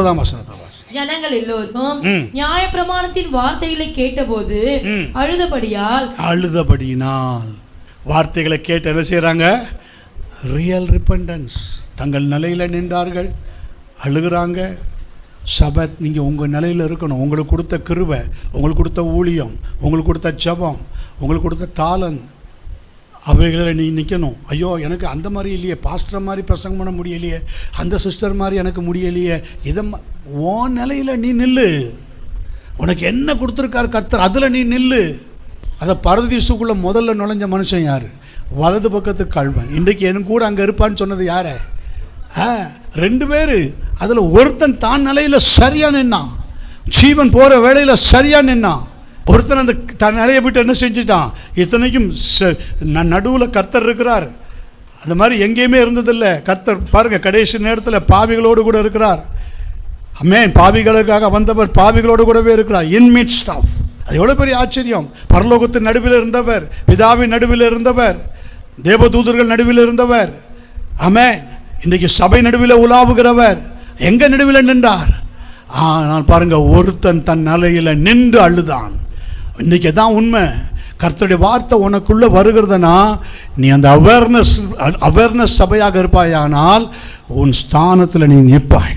30ஆம் வசனத்தை வாசி. ஜனங்கள் எல்லோரும் நியாயப்பிரமாணத்தின் வார்த்தைகளை கேட்டபோது அழுதபடியினால் வார்த்தைகளை கேட்டு என்ன செய்யறாங்க? Real repentance. தங்கள் நிலையில நின்றார்கள், அழுகிறாங்க. சபை, நீங்கள் உங்கள் நிலையில் இருக்கணும். உங்களுக்கு கொடுத்த கிருபை, உங்களுக்கு கொடுத்த ஊழியம், உங்களுக்கு கொடுத்த ஜெபம், உங்களுக்கு கொடுத்த தாளன், அவைகளை நீ நிற்கணும். ஐயோ, எனக்கு அந்த மாதிரி இல்லையே, பாஸ்டர் மாதிரி பிரசங்கம் பண்ண முடியலையே, அந்த சிஸ்டர் மாதிரி எனக்கு முடியலையே, இதை உன் நிலையில் நீ நில்லு. உனக்கு என்ன கொடுத்துருக்காரு கர்த்தர், அதில் நீ நில்லு. அதை பரதீசுக்குள்ளே முதல்ல நுழைஞ்ச மனுஷன் யார்? வலது பக்கத்து கள்வன். இன்றைக்கு எனக்கு கூட அங்கே இருப்பான்னு சொன்னது யாரை? 2 பேர். அதில் ஒருத்தன் தான் நிலையில் சரியா நின்னான், ஜீவன் போகிற வேளையில் சரியா நின்னான். ஒருத்தன் அந்த தன் நிலையை விட்டு என்ன செஞ்சுட்டான்? இத்தனைக்கும் நடுவில் கர்த்தர் இருக்கிறார். அந்த மாதிரி எங்கேயுமே இருந்ததில்லை. கர்த்தர் பாருங்க, கடைசி நேரத்தில் பாவிகளோடு கூட இருக்கிறார். ஆமென். பாவிகளுக்காக வந்தவர் பாவிகளோடு கூடவே இருக்கிறார். இன் மிட்ஸ்ட் ஆஃப். அது எவ்வளோ பெரிய ஆச்சரியம். பரலோகத்தின் நடுவில் இருந்தவர், பிதாவின் நடுவில் இருந்தவர், தேவதூதர்கள் நடுவில் இருந்தவர். ஆமென். இன்றைக்கு சபை நடுவில் உலாவுகிறவர் எங்க நடுவில் நின்றார்? ஆனால் பாருங்க, ஒருத்தன் தன் நிலையில் நின்று அழுதான். இன்னைக்கு தான் உண்மை. கர்த்தருடைய வார்த்தை உனக்குள்ள வருகிறதுனா நீ அந்த அவேர்னஸ் சபையாக இருப்பாயானால் உன் ஸ்தானத்தில் நீ நிற்பாய்.